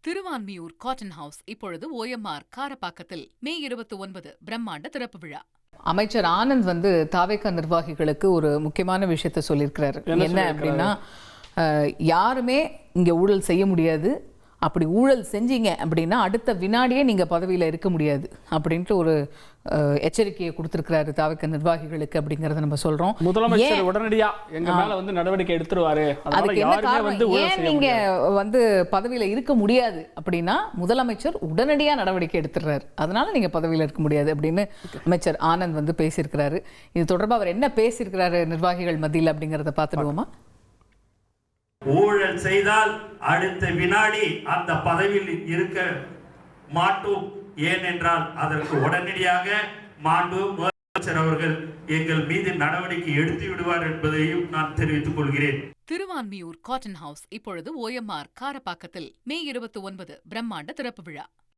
Thiruvanmiyur cotton house இப்பொழுது OMR காரப்பாக்கத்தில் மே 29 பிரம்மாண்ட திறப்பு விழா. அமைச்சர் ஆனந்த் தாவேகா நிர்வாகிகளுக்கு ஒரு முக்கியமான விஷயத்தை சொல்லியிருக்கிறாரு. என்ன அப்படின்னா, யாருமே இங்க ஊழல் செய்ய முடியாது, அப்படி ஊழல் செஞ்சீங்க அப்படின்னா அடுத்த வினாடியே நீங்க பதவியில இருக்க முடியாது அப்படின்ட்டு ஒரு எச்சரிக்கையை கொடுத்திருக்கிறாரு தாவேகா நிர்வாகிகளுக்கு அப்படிங்கறத நம்ம சொல்றோம். முதலமைச்சர் உடனடியா எங்க மேல நடவடிக்கை எடுத்துருவாரு. அதுக்கு என்ன காரணம்? ஏன் நீங்க பதவியில இருக்க முடியாது அப்படின்னா முதலமைச்சர் உடனடியா நடவடிக்கை எடுத்துறாரு, அதனால நீங்க பதவியில இருக்க முடியாது அப்படின்னு அமைச்சர் ஆனந்த் பேசியிருக்கிறாரு. இது தொடர்பா அவர் என்ன பேசியிருக்கிறாரு நிர்வாகிகள் மத்தியில் அப்படிங்கறத பார்த்துடுவோமா? ஊழல் செய்தால் அடுத்த வினாடி அந்த பதவியில் இருக்க மாட்டோம். ஏனென்றால் அதற்கு உடனடியாக மாண்பு முதலமைச்சர் அவர்கள் எங்கள் மீது நடவடிக்கை எடுத்து விடுவார் என்பதையும் நான் தெரிவித்துக் கொள்கிறேன். திருவான்மியூர் காட்டன் ஹவுஸ் இப்பொழுது OMR காரப்பாக்கத்தில் மே 29 பிரம்மாண்ட திறப்பு விழா.